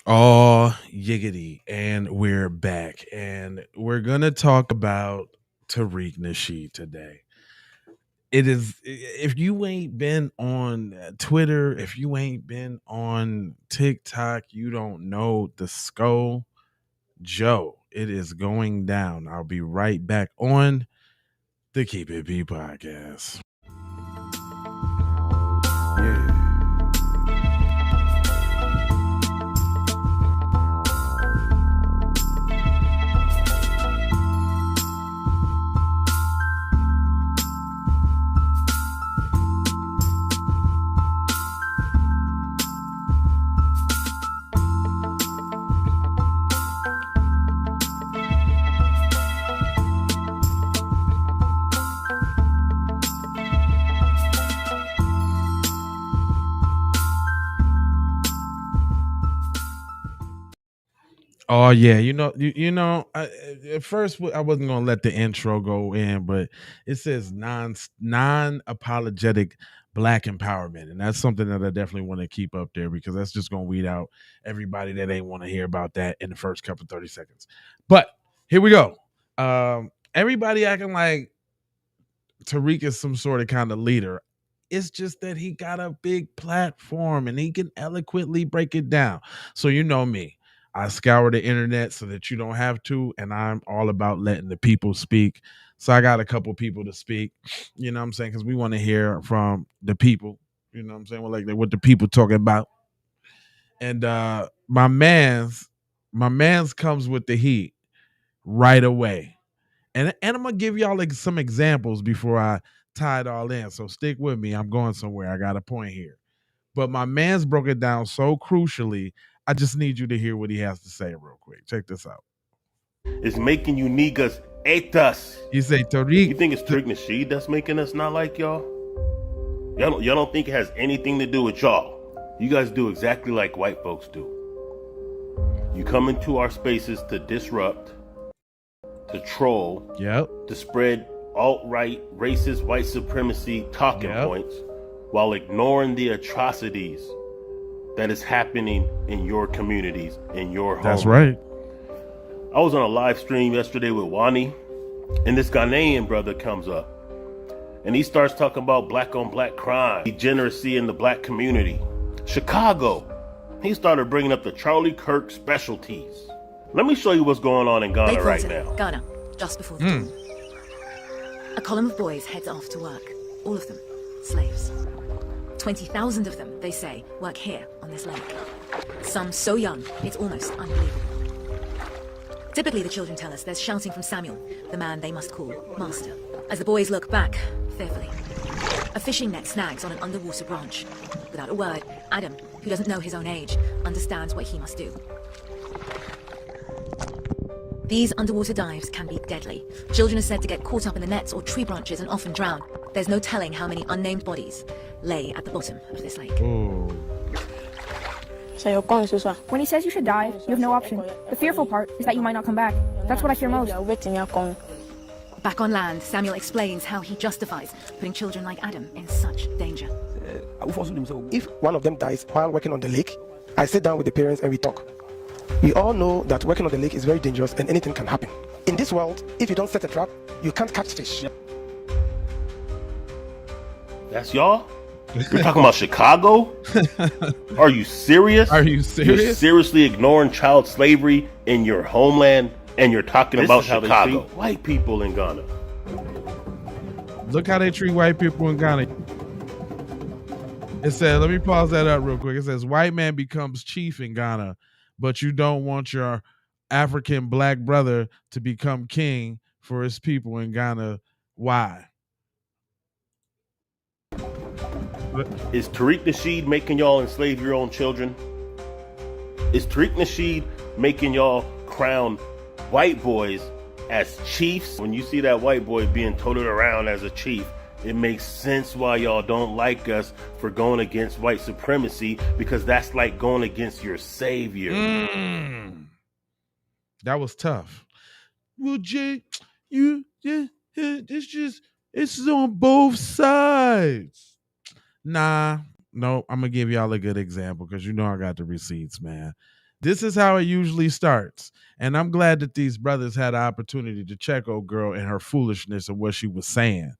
Oh, yiggity. And we're back. And we're going to talk about Tariq Nasheed today. It is, if you ain't been on Twitter, if you ain't been on TikTok, you don't know the skull. Joe, it is going down. I'll be right back on the Keep It B podcast. Yeah. Oh yeah, at first I wasn't gonna let the intro go in, but it says non apologetic black empowerment, and that's something that I definitely want to keep up there because that's just gonna weed out everybody that ain't want to hear about that in the first couple 30 seconds. But here we go. Everybody acting like Tariq is some sort of kind of leader. It's just that he got a big platform and he can eloquently break it down. So you know me. I scour the internet so that you don't have to, and I'm all about letting the people speak. So I got a couple people to speak, you know what I'm saying? Because we want to hear from the people, you know what I'm saying? Well, like what the people talking about. And my man's comes with the heat right away. And I'm gonna give y'all like some examples before I tie it all in. So stick with me. I'm going somewhere. I got a point here. But my man's broke it down so crucially. I just need you to hear what he has to say real quick. Check this out. It's making you niggas hate us. You say You Tariq. think it's Tariq Nasheed that's making us not like y'all? Y'all don't think it has anything to do with y'all. You guys do exactly like white folks do. You come into our spaces to disrupt, to troll, Yep. to spread alt-right, racist, white supremacy talking points while ignoring the atrocities that is happening in your communities, in your homes. That's right. I was on a live stream yesterday with Wani, and this Ghanaian brother comes up, and he starts talking about black on black crime, degeneracy in the black community. Chicago, he started bringing up the Charlie Kirk specialties. Let me show you what's going on in Ghana right now. Ghana, just before the dawn. A column of boys heads off to work. All of them, slaves. 20,000 of them, they say, work here on this lake. Some so young, it's almost unbelievable. Typically, the children tell us there's shouting from Samuel, the man they must call master. As the boys look back, fearfully, a fishing net snags on an underwater branch. Without a word, Adam, who doesn't know his own age, understands what he must do. These underwater dives can be deadly. Children are said to get caught up in the nets or tree branches and often drown. There's no telling how many unnamed bodies lay at the bottom of this lake. When he says you should die, you have no option. The fearful part is that you might not come back. That's what I fear most. Back on land, Samuel explains how he justifies putting children like Adam in such danger. If one of them dies while working on the lake, I sit down with the parents and we talk. We all know that working on the lake is very dangerous and anything can happen. In this world, if you don't set a trap, you can't catch fish. That's y'all? You're talking about Chicago? Are you serious? Are you serious? You're seriously ignoring child slavery in your homeland and you're talking about Chicago. White people in Ghana. Look how they treat white people in Ghana. It says, let me pause that up real quick. It says, white man becomes chief in Ghana, but you don't want your African black brother to become king for his people in Ghana. Why? Is Tariq Nasheed making y'all enslave your own children? Is Tariq Nasheed making y'all crown white boys as chiefs? When you see that white boy being toted around as a chief, it makes sense why y'all don't like us for going against white supremacy, because that's like going against your savior. That was tough. Well, Jay, it's on both sides. Nah, no, I'm gonna give y'all a good example because you know I got the receipts, man. This is how it usually starts. And I'm glad that these brothers had an opportunity to check old girl and her foolishness and what she was saying.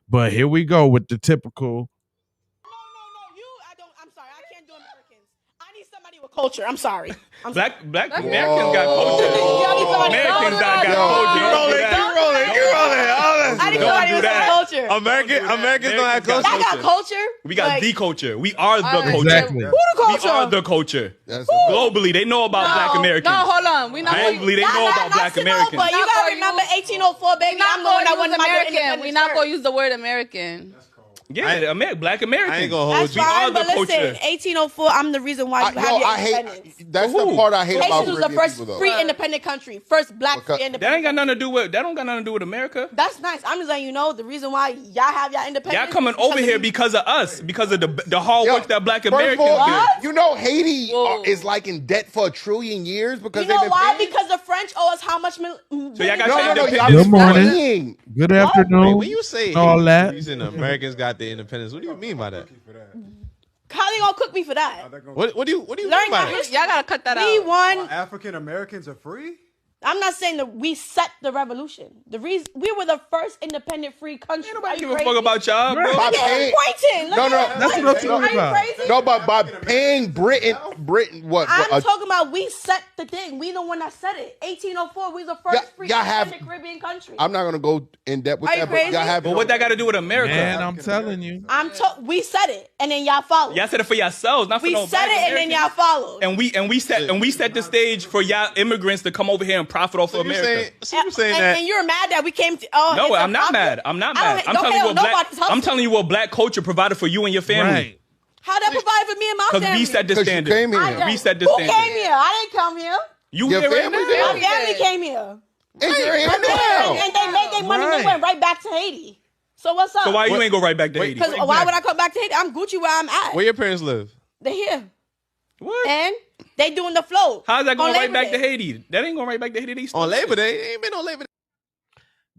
But here we go with the typical. I'm sorry. I can't do Americans. I need somebody with culture. I'm sorry. Black Americans got culture. Americans got culture. Keep rolling. I need somebody with some culture. Americans don't have culture. I got culture. We got the culture. We are the culture. Exactly. Who the culture? We are the culture. Globally, they know about Black Americans. No, hold on. We not Globally, they know about Black Americans. But you gotta remember 1804, baby. I'm the one that won American. We're not gonna use the word American. Yeah, Black Americans. I ain't gonna hold That's you. fine, We are but the listen, culture. 1804, I'm the reason why you have your independence. That's the part I hate about Haitians was the Caribbean first people, though. free independent country. First black free independent. That ain't got nothing to do with. That don't got nothing to do with America. That's nice. I'm just letting you know the reason why y'all have y'all independence. Y'all coming over here because of us, because of the hard work that Black First of Americans all, did. you know Haiti is like in debt for 1 trillion years because You know they've been why? paying? Because the French owe us how much? So y'all got No, your no, independence. Good morning. Saying. Good afternoon. When you say all that. reason Americans got their independence, what do you mean by that? How they gonna cook me for that? What do you Learn mean by that that? history. Y'all gotta cut that We out. won. African Americans are free? I'm not saying that we set the revolution. The reason we were the first independent free country. Ain't nobody give a fuck about y'all, bro. Look By at paying- pointing. Look No, at no, it. that's what I'm Like, talking are you about. crazy? No, but by paying Britain, what? I'm talking about we set the thing. We the one that set it. 1804. We the first free y'all have- independent Caribbean country. I'm not gonna go in depth with Are you that, but crazy? y'all have. But what that got to do with America? Man, I'm telling you. We said it, and then y'all followed. Y'all said it for yourselves, not for We no said Black it, and then y'all Americans. followed. And we set the stage for y'all immigrants to come over here and profit off of America. You saying that? And you're mad that we came to. Oh, No, it's a I'm not profit? mad. I'm not I mad. don't- I'm don't telling you hate what black. nobody's hustle. I'm telling you what Black culture provided for you and your family. Right. How that provide for me and my Because family? we set the 'Cause you standard. came here. I We did. set the Who standard. came here? I didn't come here. You Your here right family now? did. My family came here. And you're in And now. they made their money. Right. They went right back to Haiti. So what's up? So why you ain't go right back to Haiti? Because why would I come back to Haiti? I'm Gucci where I'm at. Where your parents live? They're here. What? And they doing the float. How's that on going right Labor back to Day. Haiti? That ain't going right back to Haiti. They still On Labor there. Day? Ain't been on Labor Day.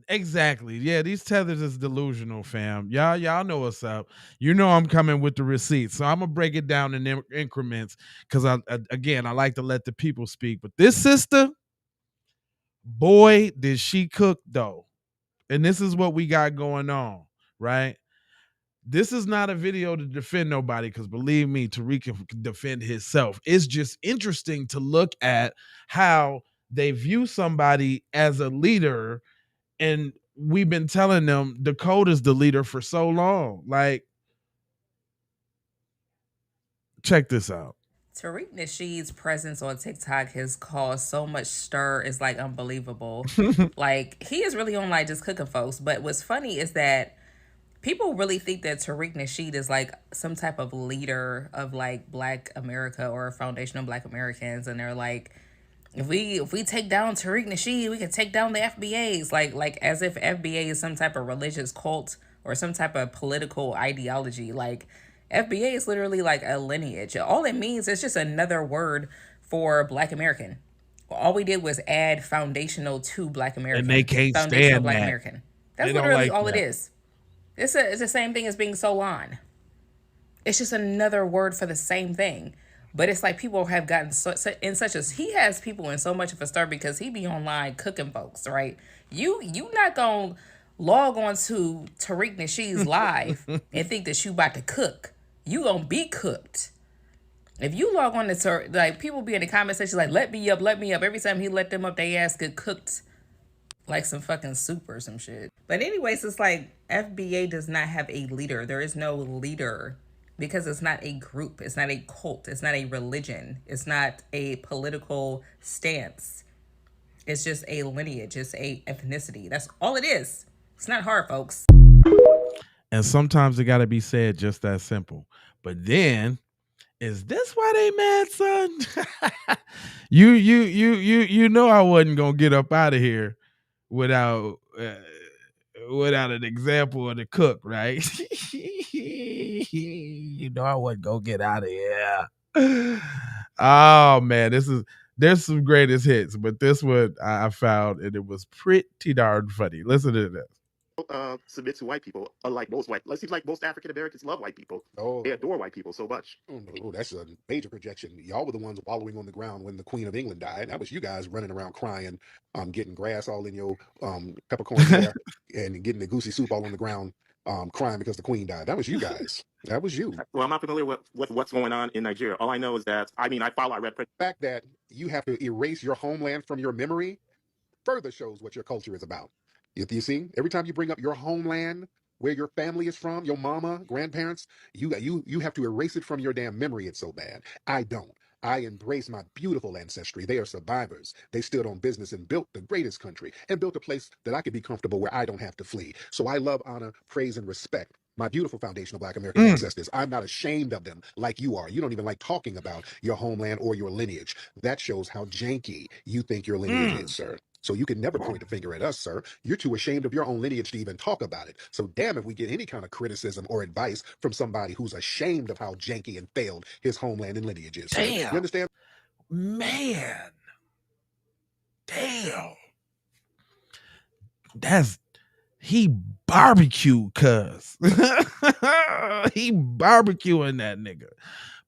Exactly. Yeah, these tethers is delusional, fam. Y'all know what's up. You know I'm coming with the receipts, so I'm gonna break it down in increments because I like to let the people speak. But this sister, boy, did she cook though, and this is what we got going on, right? This is not a video to defend nobody because believe me, Tariq can defend himself. It's just interesting to look at how they view somebody as a leader. And we've been telling them Dakota's the leader for so long. Like, check this out. Tariq Nasheed's presence on TikTok has caused so much stir. It's like unbelievable. Like, he is really on like just cooking folks. But what's funny is that people really think that Tariq Nasheed is like some type of leader of like Black America or a foundation of Black Americans. And they're like, if we take down Tariq Nasheed, we can take down the FBAs. Like as if FBA is some type of religious cult or some type of political ideology. Like, FBA is literally like a lineage. All it means is just another word for Black American. All we did was add foundational to Black American. And they can't foundational stand Black that. American. That's They don't literally like all that. it is. It's the same thing as being Solon. It's just another word for the same thing. But it's like people have gotten he has people in so much of a stir because he be online cooking folks, right? You not gonna log on to Tariq Nasheed's live and think that you about to cook. You gonna be cooked. If you log on to like people be in the comment section like let me up. Every time he let them up, they ass get cooked like some fucking soup or some shit. But anyways, it's like FBA does not have a leader. There is no leader. Because it's not a group, it's not a cult, it's not a religion, it's not a political stance. It's just a lineage, it's a ethnicity. That's all it is. It's not hard, folks. And sometimes it got to be said just that simple. But then, is this why they mad, son? you know I wasn't gonna get up out of here without an example of the cook, right? You know I wasn't gonna get out of here. Oh man, there's some greatest hits, but this one I found and it was pretty darn funny. Listen to this. submit to white people, unlike most white. It seems like most African Americans love white people. They adore white people so much. Oh, that's a major projection. Y'all were the ones wallowing on the ground when the Queen of England died. That was you guys running around crying, getting grass all in your peppercorn hair and getting the goosey soup all on the ground, crying because the Queen died. That was you guys. That was you. Well, I'm not familiar with what's going on in Nigeria. All I know is that, I mean, I follow, I read. The fact that you have to erase your homeland from your memory further shows what your culture is about. You see, every time you bring up your homeland, where your family is from, your mama, grandparents, you have to erase it from your damn memory. It's so bad. I don't. I embrace my beautiful ancestry. They are survivors. They stood on business and built the greatest country and built a place that I could be comfortable where I don't have to flee. So I love, honor, praise, and respect my beautiful foundational Black American ancestors. I'm not ashamed of them like you are. You don't even like talking about your homeland or your lineage. That shows how janky you think your lineage is, sir. So you can never point the finger at us, sir. You're too ashamed of your own lineage to even talk about it. So damn if we get any kind of criticism or advice from somebody who's ashamed of how janky and failed his homeland and lineage is, sir. Damn. You understand? Man. Damn. He barbecued, cuz. He barbecuing that nigga.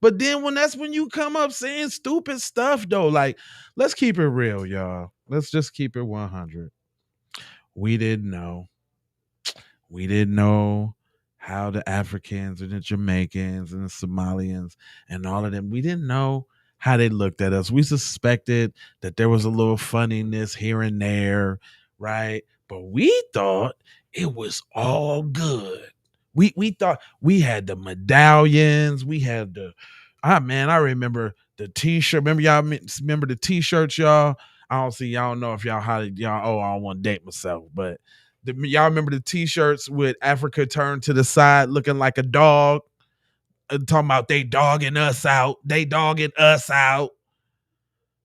But then that's when you come up saying stupid stuff, though. Like, let's keep it real, y'all. Let's just keep it 100. We didn't know. We didn't know how the Africans and the Jamaicans and the Somalians and all of them, we didn't know how they looked at us. We suspected that there was a little funniness here and there, right? But we thought it was all good. We thought we had the medallions, we had the I remember the t-shirt. Remember the t-shirts, y'all? I don't know if y'all I don't want to date myself, but y'all remember the t-shirts with Africa turned to the side looking like a dog? Talking about they dogging us out. They dogging us out.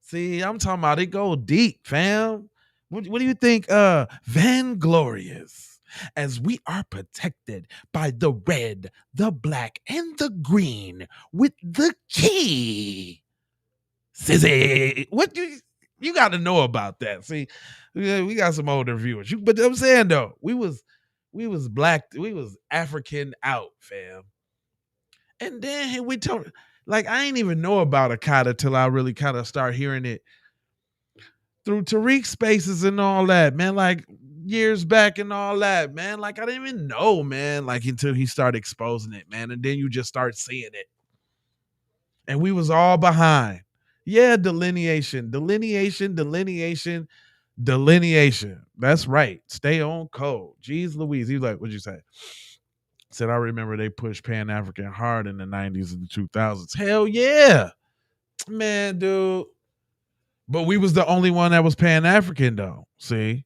See, I'm talking about it go deep, fam. What do you think? Vainglorious. As we are protected by the red, the black, and the green with the key. Sissy. What you got to know about that? See, we got some older viewers. But I'm saying though, we was black, we was African out, fam. And then we told, like, I ain't even know about Akata till I really kind of start hearing it through Tariq spaces and all that, man. Like years back and all that, man. Like I didn't even know, man. Like until he started exposing it, man. And then you just start seeing it, and we was all behind. Yeah, delineation. That's right. Stay on code. Jeez Louise. He's like, what'd you say? Said, I remember they pushed Pan-African hard in the 90s and the 2000s. Hell yeah. Man, dude. But we was the only one that was Pan-African, though. See?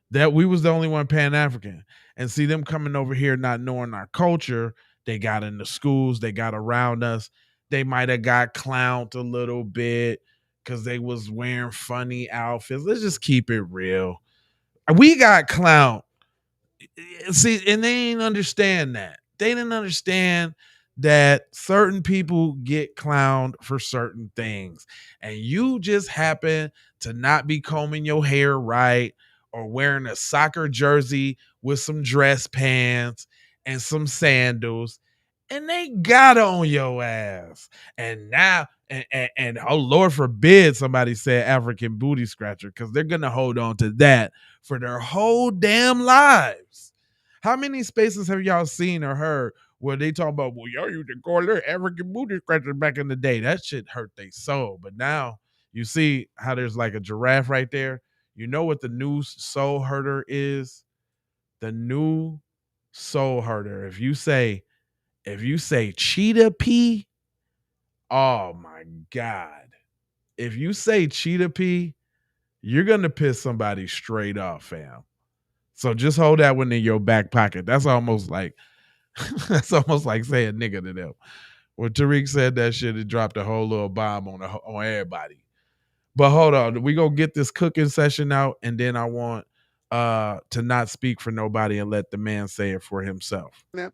That we was the only one Pan-African. And see, them coming over here not knowing our culture, they got in the schools, they got around us. They might have got clowned a little bit because they was wearing funny outfits. Let's just keep it real. We got clowned. See, and they didn't understand that. They didn't understand that certain people get clowned for certain things. And you just happen to not be combing your hair right or wearing a soccer jersey with some dress pants and some sandals, and they got on your ass. And now, and oh Lord forbid somebody said African booty scratcher, because they're gonna hold on to that for their whole damn lives. How many spaces have y'all seen or heard where they talk about, well, y'all used to call her African booty scratcher back in the day? That shit hurt their soul. But now you see how there's like a giraffe right there. You know what the new soul herder is? The new soul herder. If you say cheetah pea, oh my God. If you say cheetah pea, you're gonna piss somebody straight off, fam. So just hold that one in your back pocket. That's almost like saying nigga to them. When Tariq said that shit, it dropped a whole little bomb on everybody. But hold on, we gonna get this cooking session out, and then I want to not speak for nobody and let the man say it for himself. Yeah.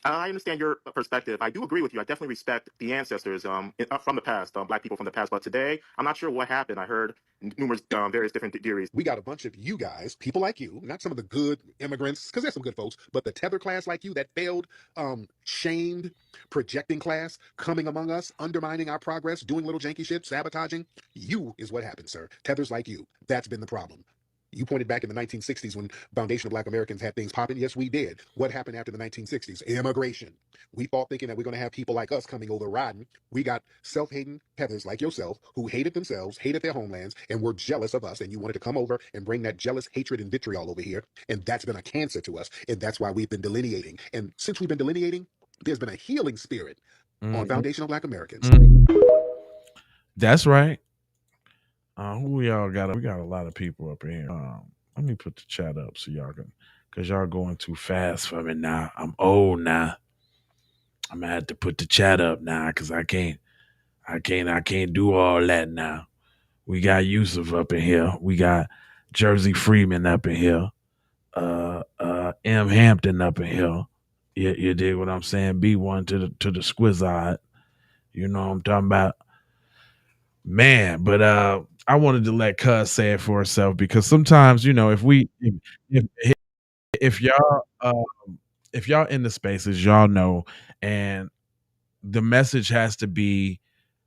I understand your perspective. I do agree with you. I definitely respect the ancestors from the past, black people from the past. But today, I'm not sure what happened. I heard numerous, various different theories. We got a bunch of you guys, people like you, not some of the good immigrants, because there's some good folks, but the tether class like you, that failed, shamed, projecting class, coming among us, undermining our progress, doing little janky shit, sabotaging. You is what happened, sir. Tethers like you. That's been the problem. You pointed back in the 1960s when foundational black Americans had things popping. Yes, we did. What happened after the 1960s? Immigration. We thought thinking that we're going to have people like us coming over riding. We got self-hating tethers like yourself who hated themselves, hated their homelands, and were jealous of us. And you wanted to come over and bring that jealous hatred and vitriol over here. And that's been a cancer to us. And that's why we've been delineating. And since we've been delineating, there's been a healing spirit on foundational black Americans. That's right. Who we all got? We got a lot of people up in here. Let me put the chat up so y'all can, because y'all going too fast for me now. I'm old now. I'm gonna have to put the chat up now because I can't do all that now. We got Yusuf up in here. We got Jersey Freeman up in here. M. Hampton up in here. You dig what I'm saying? B1 to the Squizzard. You know what I'm talking about? Man, but I wanted to let Cuz say it for herself because sometimes, you know, if y'all in the spaces, y'all know, and the message has to be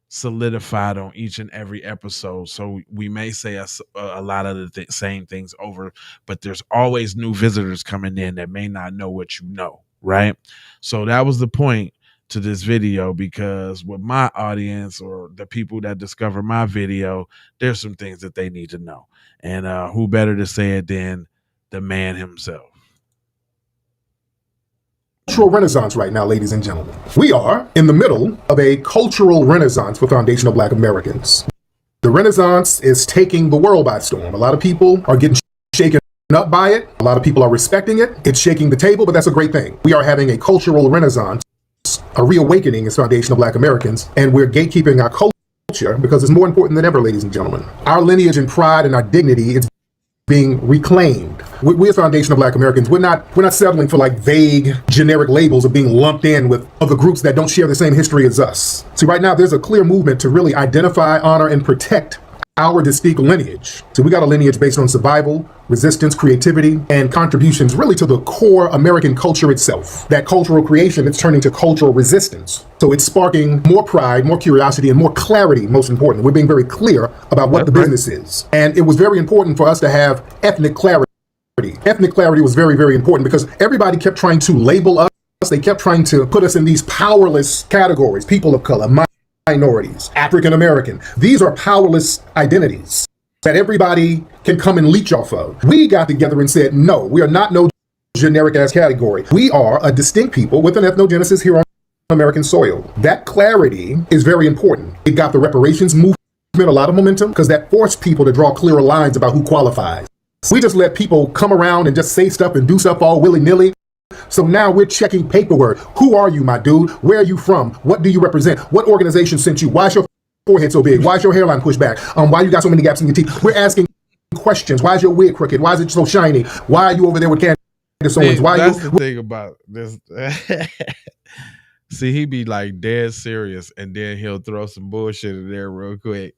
solidified on each and every episode. So we may say a lot of the same things over, but there's always new visitors coming in that may not know what you know, right? So that was the point to this video, because with my audience or the people that discover my video, there's some things that they need to know. And who better to say it than the man himself? Cultural renaissance right now, ladies and gentlemen. We are in the middle of a cultural renaissance for foundational black Americans. The renaissance is taking the world by storm. A lot of people are getting shaken up by it. A lot of people are respecting it. It's shaking the table, but that's a great thing. We are having a cultural renaissance, a reawakening as foundational black Americans, and we're gatekeeping our culture because it's more important than ever, ladies and gentlemen. Our lineage and pride and our dignity is being reclaimed. We as foundational black Americans, we're not settling for like vague generic labels of being lumped in with other groups that don't share the same history as us. See, right now there's a clear movement to really identify, honor, and protect our distinct lineage. So we got a lineage based on survival, resistance, creativity, and contributions really to the core American culture itself. That cultural creation, it's turning to cultural resistance. So it's sparking more pride, more curiosity, and more clarity, most important. We're being very clear about what the business is. And it was very important for us to have ethnic clarity. Ethnic clarity was very, very important because everybody kept trying to label us. They kept trying to put us in these powerless categories: people of color, minorities, African American. These are powerless identities that everybody can come and leech off of. We got together and said, no, we are not no generic ass category. We are a distinct people with an ethnogenesis here on American soil. That clarity is very important. It got the reparations movement a lot of momentum because that forced people to draw clearer lines about who qualifies. We just let people come around and just say stuff and do stuff all willy-nilly. So now we're checking paperwork. Who are you, my dude? Where are you from? What do you represent? What organization sent you? Why's your forehead so big? Why's your hairline pushed back? Why you got so many gaps in your teeth? We're asking questions. Why is your wig crooked? Why is it so shiny? Why are you over there with Candace Owens? Why that's you? The thing about this. See, he be like dead serious, and then he'll throw some bullshit in there real quick.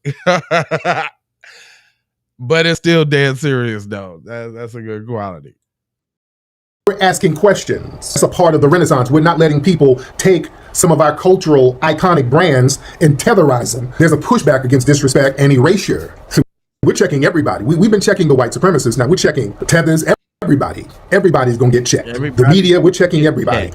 But it's still dead serious, though. That's a good quality. We're asking questions. It's a part of the Renaissance. We're not letting people take some of our cultural iconic brands and tetherize them. There's a pushback against disrespect and erasure. So we're checking everybody. We've been checking the white supremacists. Now we're checking tethers, everybody. Everybody's going to get checked. The media, we're checking everybody.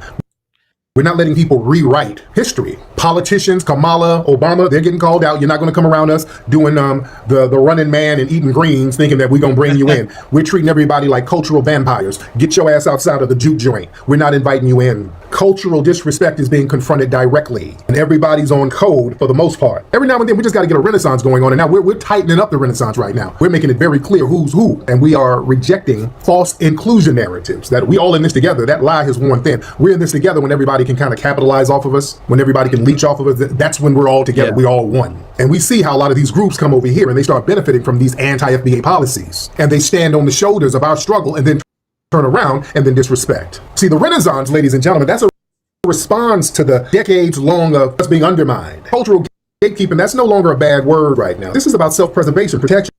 We're not letting people rewrite history. Politicians, Kamala, Obama, they're getting called out. You're not going to come around us doing the running man and eating greens thinking that we're going to bring you in. We're treating everybody like cultural vampires. Get your ass outside of the juke joint. We're not inviting you in. Cultural disrespect is being confronted directly. And everybody's on code for the most part. Every now and then we just got to get a renaissance going on. And now we're tightening up the renaissance right now. We're making it very clear who's who. And we are rejecting false inclusion narratives that we all in this together. That lie has worn thin. We're in this together when everybody can kind of capitalize off of us, when everybody can leech off of us. That's when we're all together. We all one. And we see how a lot of these groups come over here and they start benefiting from these anti-FBA policies. And they stand on the shoulders of our struggle and then turn around and then disrespect. See, the renaissance, ladies and gentlemen, that's a responds to the decades long of us being undermined. Cultural gatekeeping, that's no longer a bad word right now. This is about self-preservation, protection,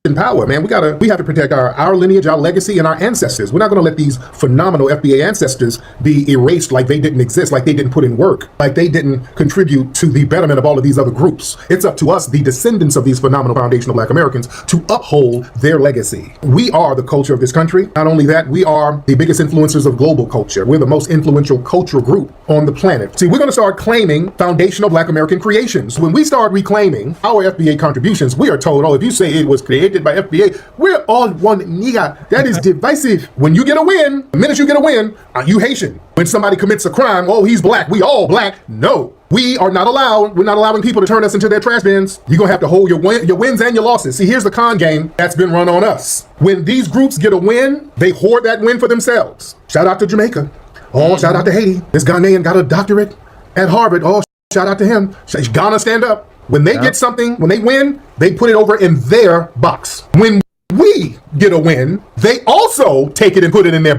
and power, man. We have to protect our lineage, our legacy, and our ancestors. We're not going to let these phenomenal FBA ancestors be erased like they didn't exist, like they didn't put in work, like they didn't contribute to the betterment of all of these other groups. It's up to us, the descendants of these phenomenal foundational Black Americans, to uphold their legacy. We are the culture of this country. Not only that, we are the biggest influencers of global culture. We're the most influential cultural group on the planet. See, we're going to start claiming foundational Black American creations. When we start reclaiming our FBA contributions, we are told, oh, if you say it was created by FBA, we're all one nigga. That is divisive. When you get a win, the minute you get a win, you Haitian. When somebody commits a crime, oh, he's Black, we all Black. No, we are not allowed. We're not allowing people to turn us into their trash bins. You're gonna have to hold your wins and your losses. See, here's the con game that's been run on us. When these groups get a win, they hoard that win for themselves. Shout out to Jamaica. Oh, shout out to Haiti. This Ghanaian got a doctorate at Harvard. Oh, shout out to him. Ghana, stand up. When they get something, when they win, they put it over in their box. When we get a win, they also take it and put it in their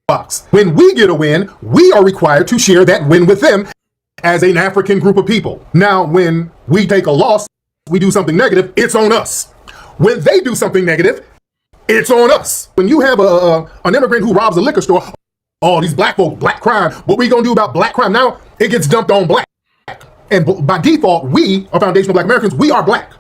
box. When we get a win, we are required to share that win with them as an African group of people. Now, when we take a loss, we do something negative, it's on us. When they do something negative, it's on us. When you have an immigrant who robs a liquor store, oh, these Black folks, Black crime, what we gonna do about Black crime? Now, it gets dumped on Black. And by default, we are foundational Black Americans. We are Black.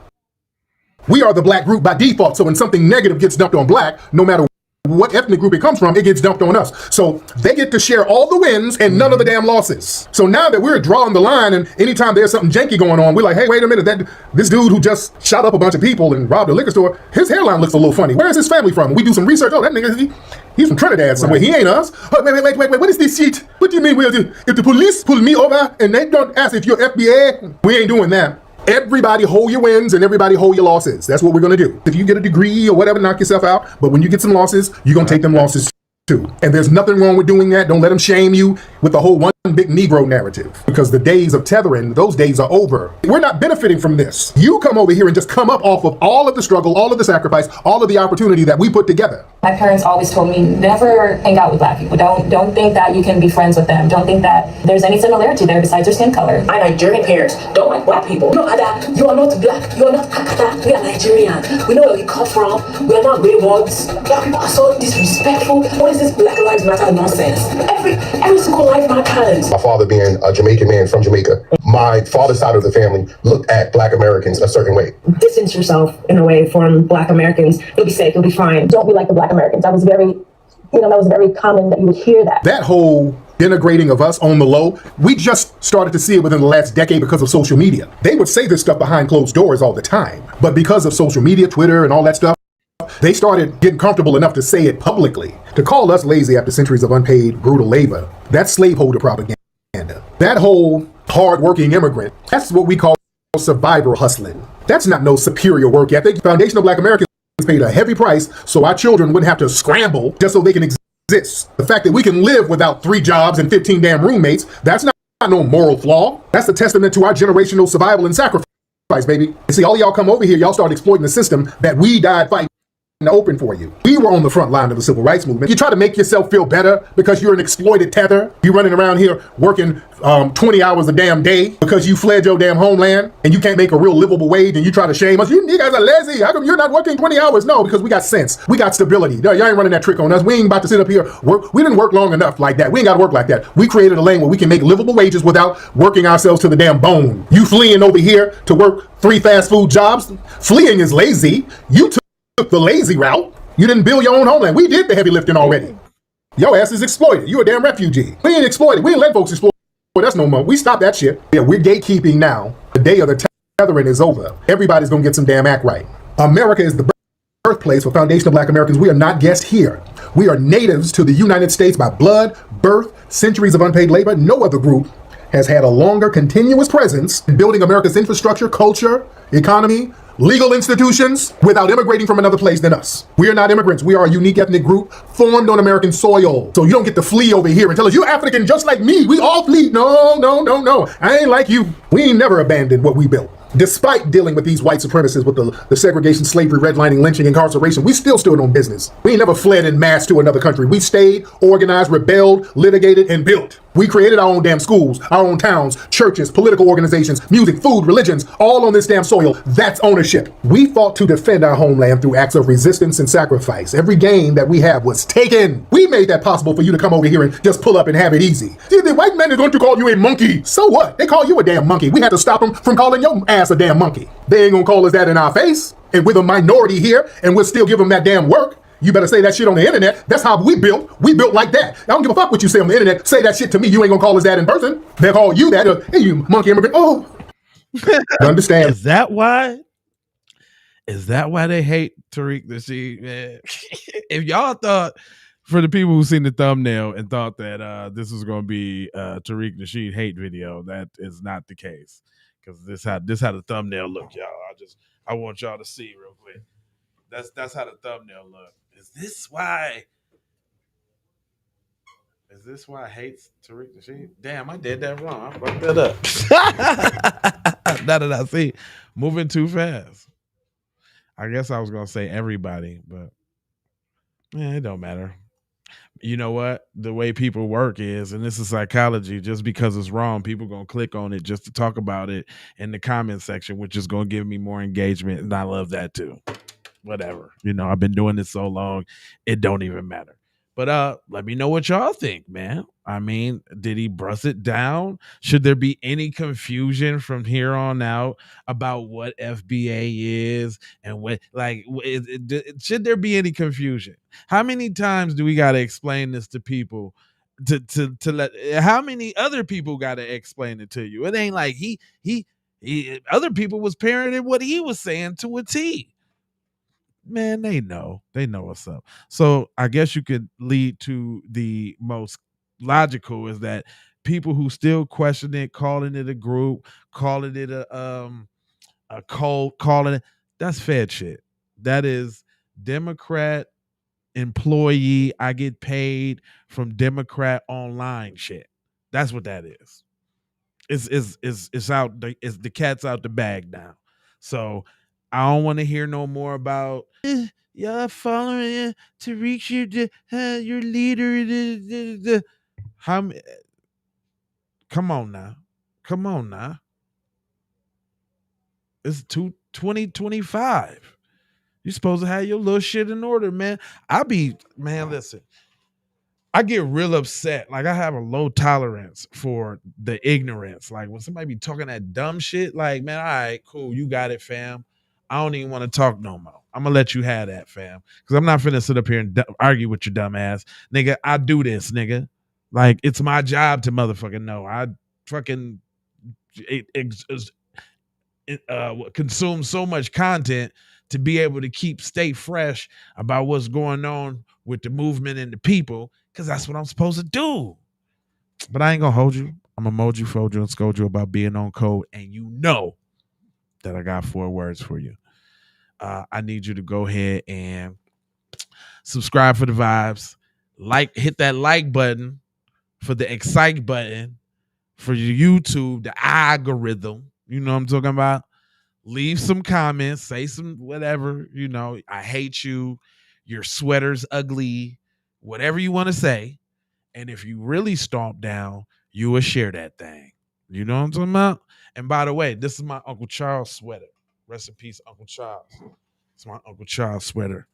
We are the Black group by default. So when something negative gets dumped on Black, no matter what ethnic group it comes from, it gets dumped on us. So they get to share all the wins and none of the damn losses. So now that we're drawing the line, and anytime there's something janky going on, we're like, hey, wait a minute, this dude who just shot up a bunch of people and robbed a liquor store, his hairline looks a little funny. Where is his family from? We do some research. Oh, that nigga, he's from Trinidad somewhere. Right. He ain't us. Oh, wait, what is this shit? What do you mean? If the police pull me over and they don't ask if you're FBA, we ain't doing that. Everybody hold your wins and everybody hold your losses. That's what we're gonna do. If you get a degree or whatever, knock yourself out. But when you get some losses, you're gonna take them losses too. And there's nothing wrong with doing that. Don't let them shame you with the whole one big Negro narrative, because the days of tethering, those days are over. We're not benefiting from this. You come over here and just come up off of all of the struggle, all of the sacrifice, all of the opportunity that we put together. My parents always told me, never hang out with Black people. Don't think that you can be friends with them. Don't think that there's any similarity there besides your skin color. My Nigerian parents don't like Black people. No, Ada, you are not Black. You are not Akata. We are Nigerian. We know where we come from. We are not wayward. Black people are so disrespectful. What is this Black Lives Matter nonsense? Every single life matters. My father being a Jamaican man from Jamaica, my father's side of the family looked at Black Americans a certain way. Distance yourself in a way from Black Americans. You'll be safe. You'll be fine. Don't be like the Black Americans. That was very common that you would hear that. That whole denigrating of us on the low, we just started to see it within the last decade because of social media. They would say this stuff behind closed doors all the time, but because of social media, Twitter and all that stuff, they started getting comfortable enough to say it publicly. To call us lazy after centuries of unpaid, brutal labor, that's slaveholder propaganda. That whole hard-working immigrant, that's what we call survivor hustling. That's not no superior work ethic. Foundational Black Americans paid a heavy price so our children wouldn't have to scramble just so they can exist. The fact that we can live without 3 jobs and 15 damn roommates, that's not no moral flaw. That's a testament to our generational survival and sacrifice, baby. You see, all y'all come over here, y'all start exploiting the system that we died fighting to open for you. We were on the front line of the civil rights movement. You try to make yourself feel better because you're an exploited tether. You're running around here working 20 hours a damn day because you fled your damn homeland and you can't make a real livable wage, and you try to shame us. You guys are lazy. How come you're not working 20 hours? No, because we got sense. We got stability. Y'all ain't running that trick on us. We ain't about to sit up here work. We didn't work long enough like that. We ain't got to work like that. We created a lane where we can make livable wages without working ourselves to the damn bone. You fleeing over here to work 3 fast food jobs. Fleeing is lazy. You took the lazy route. You didn't build your own homeland. We did the heavy lifting already. Your ass is exploited. You a damn refugee. We ain't exploited. We ain't let folks exploit us no more. We stopped that shit. Yeah, we're gatekeeping now. The day of the tethering is over. Everybody's gonna get some damn act right. America is the birthplace for foundational Black Americans. We are not guests here. We are natives to the United States by blood, birth, centuries of unpaid labor. No other group has had a longer continuous presence in building America's infrastructure, culture, economy, legal institutions without immigrating from another place than us. We are not immigrants. We are a unique ethnic group formed on American soil. So you don't get to flee over here and tell us, you're African just like me. We all flee. No. I ain't like you. We ain't never abandoned what we built. Despite dealing with these white supremacists with the segregation, slavery, redlining, lynching, incarceration, we still stood on business. We ain't never fled in mass to another country. We stayed, organized, rebelled, litigated, and built. We created our own damn schools, our own towns, churches, political organizations, music, food, religions, all on this damn soil. That's ownership. We fought to defend our homeland through acts of resistance and sacrifice. Every gain that we have was taken. We made that possible for you to come over here and just pull up and have it easy. See, the white men are going to call you a monkey. So what? They call you a damn monkey. We had to stop them from calling your ass a damn monkey. They ain't gonna call us that in our face. And with a minority here, and we'll still give them that damn work. You better say that shit on the internet. That's how we built. We built like that. I don't give a fuck what you say on the internet. Say that shit to me. You ain't gonna call us that in person. They'll call you that. Hey, you monkey immigrant. Oh, understand? Is that why? Is that why they hate Tariq Nasheed, man? If y'all thought, for the people who seen the thumbnail and thought that this was going to be Tariq Nasheed hate video, that is not the case. Because this how the thumbnail look, y'all. I want y'all to see real quick. That's how the thumbnail look. Is this why I hate Tariq Nasheed? Damn, I did that wrong. I fucked that up. Now that I see, moving too fast. I guess I was gonna say everybody, but it don't matter. You know what? The way people work is, and this is psychology, just because it's wrong, people gonna click on it just to talk about it in the comment section, which is gonna give me more engagement, and I love that too. Whatever. I've been doing this so long, it don't even matter. But let me know what y'all think, man. I mean, did he brush it down? Should there be any confusion from here on out about what FBA is and what, should there be any confusion? How many times do we got to explain this to people to let, how many other people got to explain it to you? It ain't like he other people was parroting what he was saying to a T. Man, they know what's up. So I guess you could lead to the most logical is that people who still question it, calling it a group, calling it a cult, calling it, that's Fed shit. That is Democrat employee, I get paid from Democrat online shit. That's what that is. It's out. It's the cat's out the bag now. So I don't want to hear no more about y'all following to reach your leader. How? Come on now. It's 2025. You're supposed to have your little shit in order, man. Listen. I get real upset. Like, I have a low tolerance for the ignorance. Like, when somebody be talking that dumb shit, like, man, all right, cool, you got it, fam. I don't even want to talk no more. I'm gonna let you have that, fam. Because I'm not finna sit up here and argue with your dumb ass. Nigga, I do this, nigga. Like, it's my job to motherfucking know. I fucking consume so much content to be able to stay fresh about what's going on with the movement and the people, because that's what I'm supposed to do. But I ain't gonna hold you. I'm gonna mold you, fold you, and scold you about being on code, and you know that I got 4 words for you. I need you to go ahead and subscribe for the vibes, hit that like button for the excite button for your YouTube, the algorithm. You know what I'm talking about? Leave some comments, say some whatever, I hate you, your sweater's ugly, whatever you want to say. And if you really stomp down, you will share that thing. You know what I'm talking about? And by the way, this is my Uncle Charles sweater. Rest in peace, Uncle Charles. It's my Uncle Charles sweater.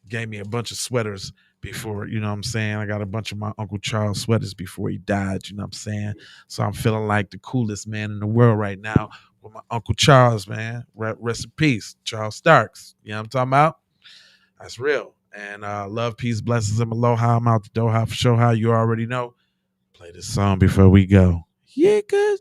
Gave me a bunch of sweaters before, you know what I'm saying? I got a bunch of my Uncle Charles sweaters before he died, you know what I'm saying? So I'm feeling like the coolest man in the world right now with my Uncle Charles, man. Rest in peace, Charles Starks. You know what I'm talking about? That's real. And love, peace, blessings, and aloha. I'm out the door. For sure, how you already know. Play this song before we go. Yeah, good.